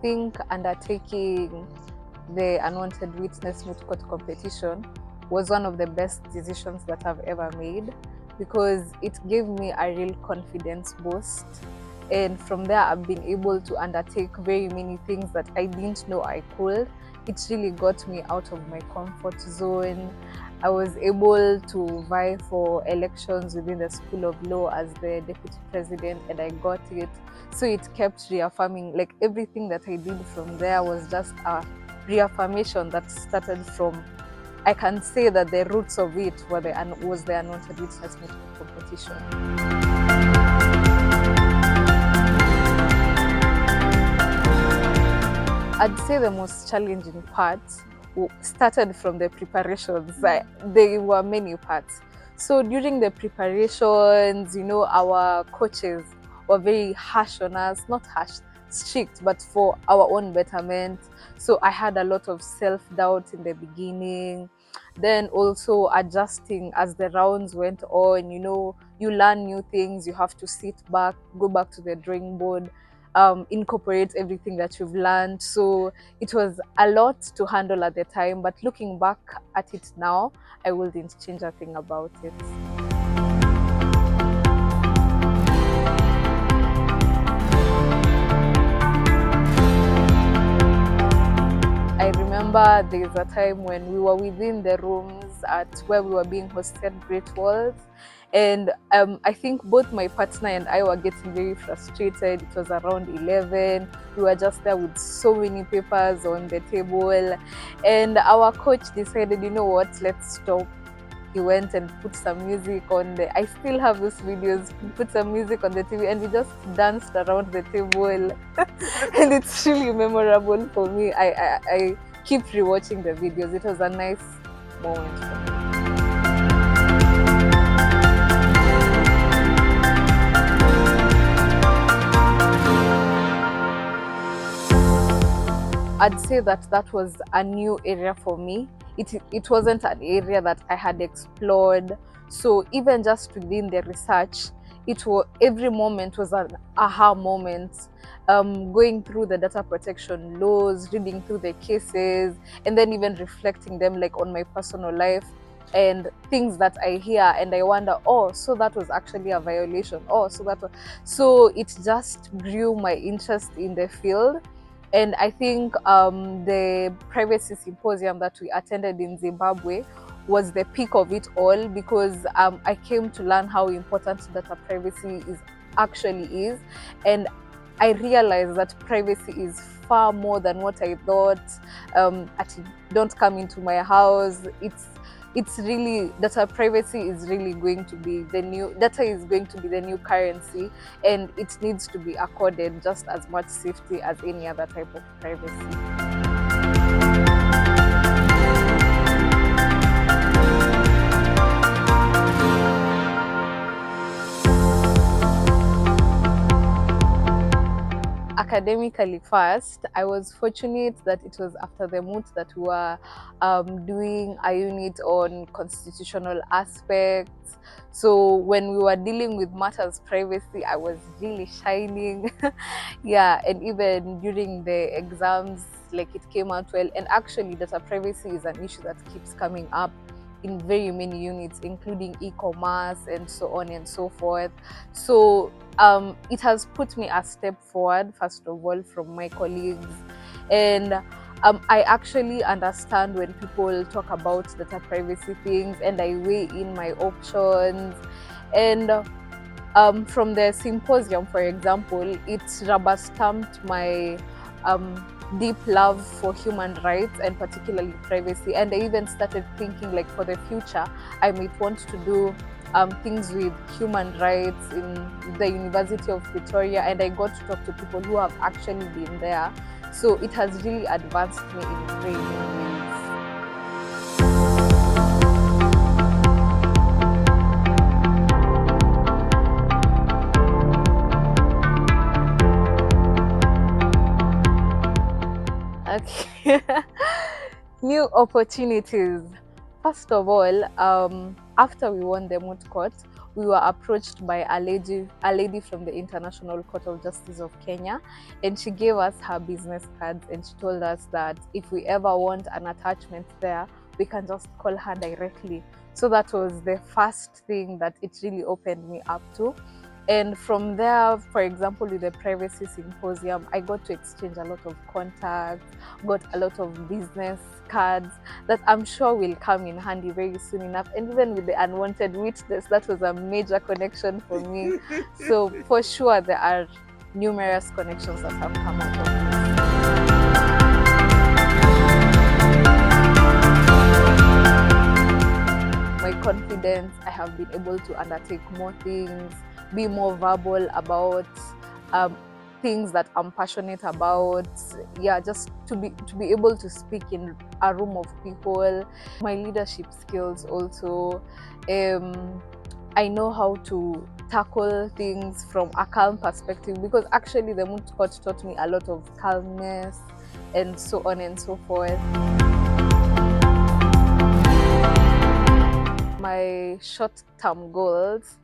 think undertaking the unwanted witness moot court competition was one of the best decisions that I've ever made, because it gave me a real confidence boost. And from there, I've been able to undertake very many things that I didn't know I could. It really got me out of my comfort zone. I was able to vie for elections within the School of Law as the deputy president, and I got it. So it kept reaffirming, like everything that I did from there was just a reaffirmation that started from, I can say that the roots of it was the unwanted witness competition. I'd say the most challenging part started from the preparations. There were many parts. So during the preparations, our coaches were very harsh on us, not harsh, strict, but for our own betterment. So I had a lot of self-doubt in the beginning. Then also adjusting as the rounds went on, you learn new things, you have to sit back, go back to the drawing board, incorporate everything that you've learned. So it was a lot to handle at the time, but looking back at it now, I wouldn't change a thing about it. I remember there's a time when we were within the rooms at where we were being hosted, Great Walls, and I think both my partner and I were getting very frustrated. It was around 11. We were just there with so many papers on the table, and our coach decided, you know what, let's stop. He went and put some music on I still have those videos. He put some music on the TV and we just danced around the table. And it's really memorable for me. I keep rewatching the videos. It was a nice moment for me. I'd say that was a new area for me. It wasn't an area that I had explored. So even just within the research, every moment was an aha moment. Going through the data protection laws, reading through the cases, and then even reflecting them like on my personal life and things that I hear, and I wonder, oh, so that was actually a violation. So it just grew my interest in the field. And I think the privacy symposium that we attended in Zimbabwe was the peak of it all, because I came to learn how important data privacy actually is. And I realized that privacy is far more than what I thought. Don't come into my house. It's really, data privacy is really going to be data is going to be the new currency, and it needs to be accorded just as much safety as any other type of privacy. Academically first, I was fortunate that it was after the Moot that we were doing a unit on constitutional aspects. So when we were dealing with matters privacy, I was really shining. Yeah, and even during the exams, like, it came out well. And actually, data privacy is an issue that keeps coming up in very many units, including e-commerce and so on and so forth. So it has put me a step forward, first of all, from my colleagues. And I actually understand when people talk about data privacy things, and I weigh in my options. And from the symposium, for example, it rubber stamped my deep love for human rights, and particularly privacy. And I even started thinking, like, for the future, I might want to do things with human rights in the University of Victoria. And I got to talk to people who have actually been there. So it has really advanced me in very many ways. Okay. New opportunities. First of all, after we won the Moot Court, we were approached by a lady from the International Court of Justice of Kenya, and she gave us her business cards, and she told us that if we ever want an attachment there, we can just call her directly. So that was the first thing that it really opened me up to. And from there, for example, with the privacy symposium, I got to exchange a lot of contacts, got a lot of business cards that I'm sure will come in handy very soon enough. And even with the unwanted witness, that was a major connection for me. So for sure, there are numerous connections that have come out of this. My confidence, I have been able to undertake more things, be more verbal about things that I'm passionate about. Yeah, just to be able to speak in a room of people. My leadership skills also. I know how to tackle things from a calm perspective, because actually the Moot Court taught me a lot of calmness and so on and so forth. My short-term goals,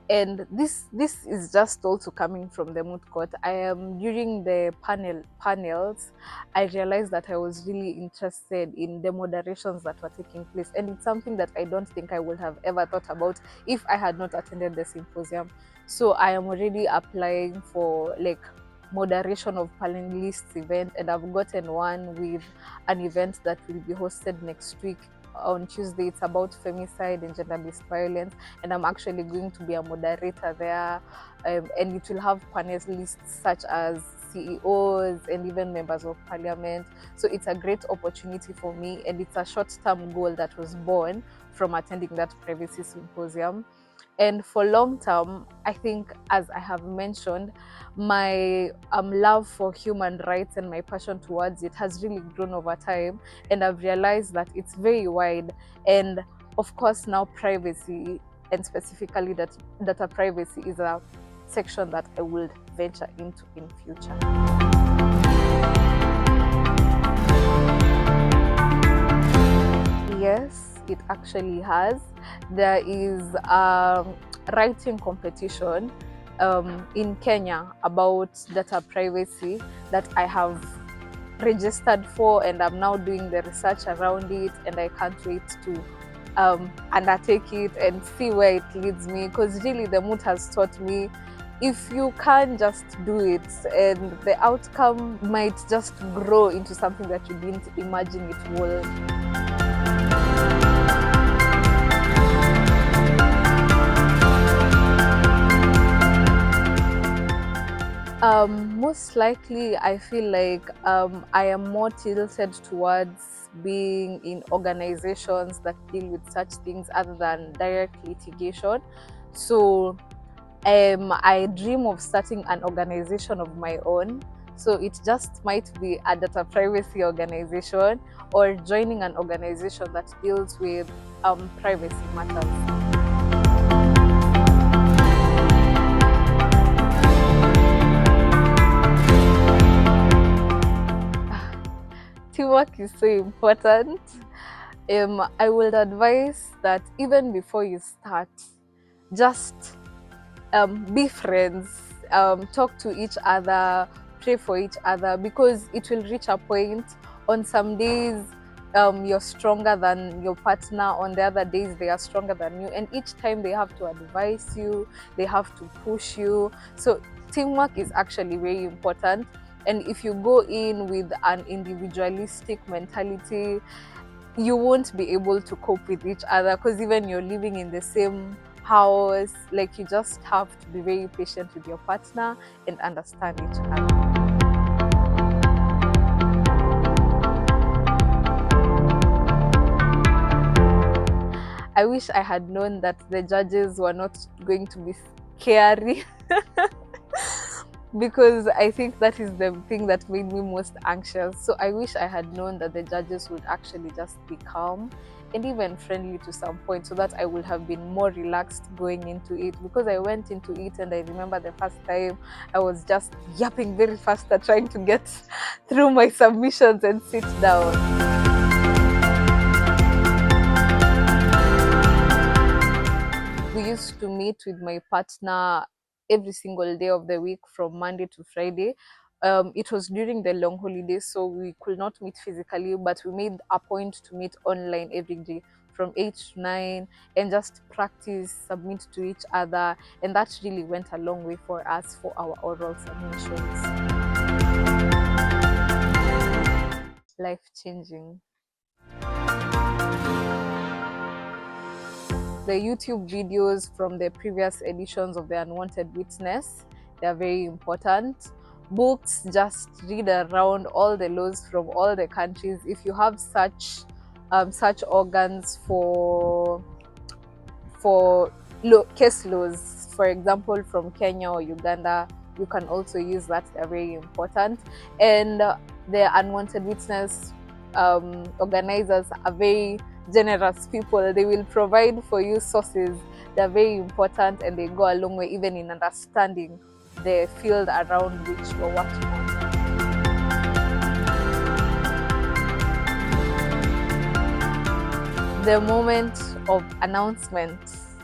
and this is just also coming from the Moot Court. During the panels, I realized that I was really interested in the moderations that were taking place, and it's something that I don't think I would have ever thought about if I had not attended the symposium. So I am already applying for like moderation of panelists event, and I've gotten one with an event that will be hosted next week on Tuesday. It's about femicide and gender-based violence, and I'm actually going to be a moderator there, and it will have panelists such as CEOs and even members of parliament. So it's a great opportunity for me, and it's a short-term goal that was born from attending that privacy symposium. And for long term, I think, as I have mentioned, my love for human rights and my passion towards it has really grown over time. And I've realized that it's very wide. And of course, now privacy, and specifically data privacy, is a section that I will venture into in future. Yes, it actually has. There is a writing competition in Kenya about data privacy that I have registered for, and I'm now doing the research around it, and I can't wait to undertake it and see where it leads me, because really the Moot has taught me, if you can just do it, and the outcome might just grow into something that you didn't imagine it would. Most likely, I feel like I am more tilted towards being in organizations that deal with such things other than direct litigation. So I dream of starting an organization of my own. So it just might be a data privacy organization, or joining an organization that deals with privacy matters. Teamwork is so important. I would advise that even before you start, just be friends, talk to each other, pray for each other, because it will reach a point. On some days, you're stronger than your partner, on the other days they are stronger than you, and each time they have to advise you, they have to push you. So teamwork is actually very important. And if you go in with an individualistic mentality, you won't be able to cope with each other, because even you're living in the same house, like, you just have to be very patient with your partner and understand each other. I wish I had known that the judges were not going to be scary. Because I think that is the thing that made me most anxious. So I wish I had known that the judges would actually just be calm and even friendly to some point, so that I would have been more relaxed going into it. Because I went into it, and I remember the first time I was just yapping very fast at trying to get through my submissions and sit down. We used to meet with my partner every single day of the week from Monday to Friday. It was during the long holidays, so we could not meet physically, but we made a point to meet online every day from 8 to 9 and just practice, submit to each other. And that really went a long way for us for our oral submissions. Life changing. The YouTube videos from the previous editions of The Unwanted Witness, they are very important. Books, just read around all the laws from all the countries. If you have such organs for case laws, for example, from Kenya or Uganda, you can also use that. They're very important. And the Unwanted Witness organizers are very generous people. They will provide for you sources. They're very important, and they go a long way even in understanding the field around which you're working on. The moment of announcement,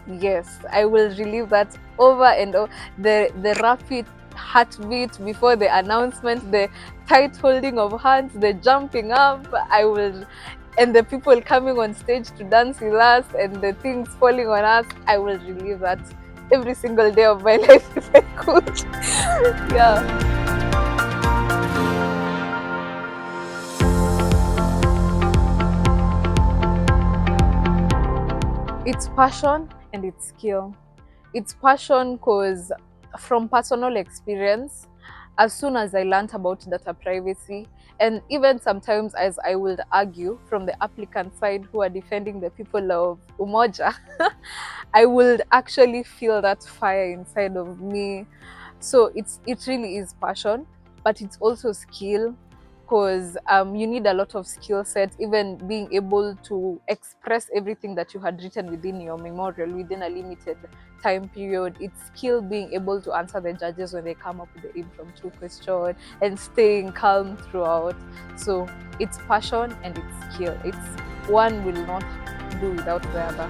yes, I will relive that over and over. The rapid heartbeat before the announcement, the tight holding of hands, the jumping up, and the people coming on stage to dance with us, and the things falling on us. I will relive that every single day of my life if I could. Yeah. It's passion and it's skill. It's passion because from personal experience, as soon as I learned about data privacy, and even sometimes as I would argue from the applicant side who are defending the people of Umoja, I would actually feel that fire inside of me. So it really is passion, but it's also skill, because you need a lot of skill set, even being able to express everything that you had written within your memorial within a limited time period. It's skill being able to answer the judges when they come up with the impromptu question and staying calm throughout. So it's passion and it's skill. It's one will not do without the other.